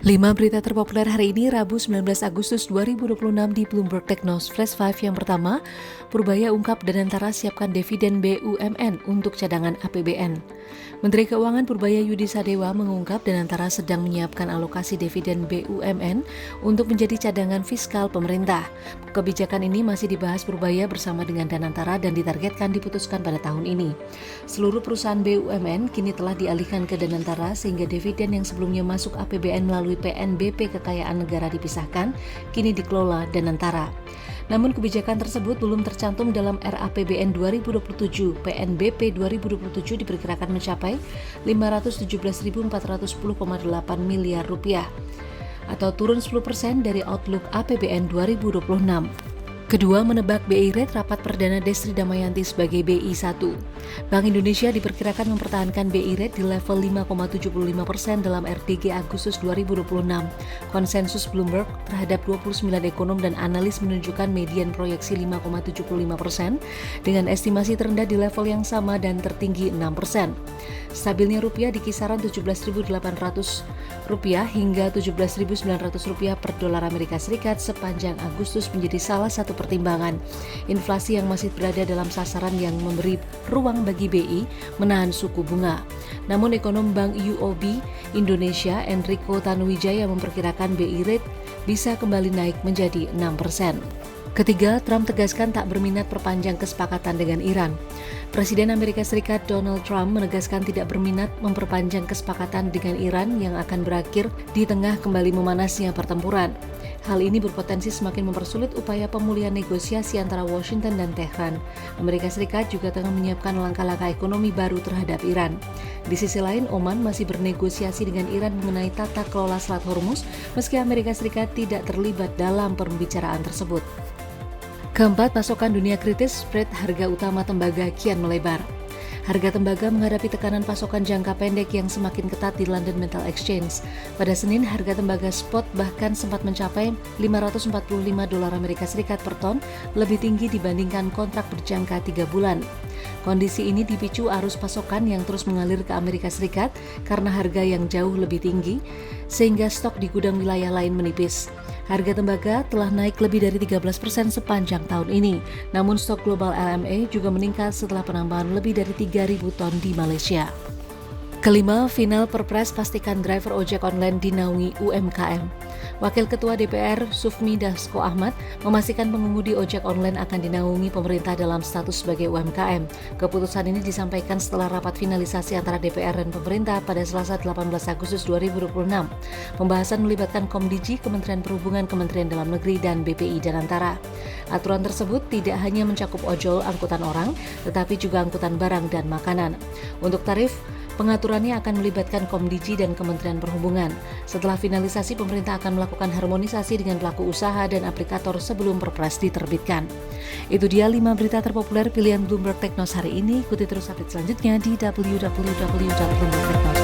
5 berita terpopuler hari ini, Rabu 19 Agustus 2026 di Bloomberg Technos Flash 5 yang pertama, Purbaya ungkap Danantara siapkan dividen BUMN untuk cadangan APBN. Menteri Keuangan Purbaya Yudi Sadewa mengungkap Danantara sedang menyiapkan alokasi dividen BUMN untuk menjadi cadangan fiskal pemerintah. Kebijakan ini masih dibahas Purbaya bersama dengan Danantara dan ditargetkan diputuskan pada tahun ini. Seluruh perusahaan BUMN kini telah dialihkan ke Danantara sehingga dividen yang sebelumnya masuk APBN melalui PNBP Kekayaan Negara dipisahkan, kini dikelola Danantara. Namun kebijakan tersebut belum tercantum dalam RAPBN 2027. PNBP 2027 diperkirakan mencapai 517.410,8 miliar rupiah atau turun 10% dari outlook APBN 2026. Kedua, menebak BI Rate rapat perdana Destri Damayanti sebagai BI 1. Bank Indonesia diperkirakan mempertahankan BI Rate di level 5,75% dalam RDG Agustus 2026. Konsensus Bloomberg terhadap 29 ekonom dan analis menunjukkan median proyeksi 5,75% dengan estimasi terendah di level yang sama dan tertinggi 6%. Stabilnya rupiah di kisaran Rp17.800 hingga Rp17.900 per dolar Amerika Serikat sepanjang Agustus menjadi salah satu pertimbangan. Inflasi yang masih berada dalam sasaran yang memberi ruang bagi BI menahan suku bunga. Namun ekonom Bank UOB Indonesia Enrico Tanuwijaya memperkirakan BI rate bisa kembali naik menjadi 6%. Ketiga, Trump tegaskan tak berminat perpanjang kesepakatan dengan Iran. Presiden Amerika Serikat Donald Trump menegaskan tidak berminat memperpanjang kesepakatan dengan Iran yang akan berakhir di tengah kembali memanasnya pertempuran. Hal ini berpotensi semakin mempersulit upaya pemulihan negosiasi antara Washington dan Tehran. Amerika Serikat juga tengah menyiapkan langkah-langkah ekonomi baru terhadap Iran. Di sisi lain, Oman masih bernegosiasi dengan Iran mengenai tata kelola Selat Hormuz, meski Amerika Serikat tidak terlibat dalam pembicaraan tersebut. Keempat, pasokan dunia kritis, spread harga utama tembaga kian melebar. Harga tembaga menghadapi tekanan pasokan jangka pendek yang semakin ketat di London Metal Exchange. Pada Senin, harga tembaga spot bahkan sempat mencapai $545 per ton, lebih tinggi dibandingkan kontrak berjangka 3 bulan. Kondisi ini dipicu arus pasokan yang terus mengalir ke Amerika Serikat karena harga yang jauh lebih tinggi, sehingga stok di gudang wilayah lain menipis. Harga tembaga telah naik lebih dari 13% sepanjang tahun ini, namun stok global LME juga meningkat setelah penambahan lebih dari 3.000 ton di Malaysia. Kelima, final Perpres pastikan driver ojek online dinaungi UMKM. Wakil Ketua DPR Sufmi Dasko Ahmad memastikan pengemudi ojek online akan dinaungi pemerintah dalam status sebagai UMKM. Keputusan ini disampaikan setelah rapat finalisasi antara DPR dan pemerintah pada Selasa 18 Agustus 2026. Pembahasan melibatkan Komdiji, Kementerian Perhubungan, Kementerian Dalam Negeri, dan BPI Danantara. Aturan tersebut tidak hanya mencakup ojol angkutan orang, tetapi juga angkutan barang dan makanan. Untuk tarif, pengaturannya akan melibatkan Komdiji dan Kementerian Perhubungan. Setelah finalisasi, pemerintah akan melakukan harmonisasi dengan pelaku usaha dan aplikator sebelum Perpres diterbitkan. Itu dia 5 berita terpopuler pilihan Bloomberg Technos hari ini. Ikuti terus update selanjutnya di www.bloombergtechnos.com.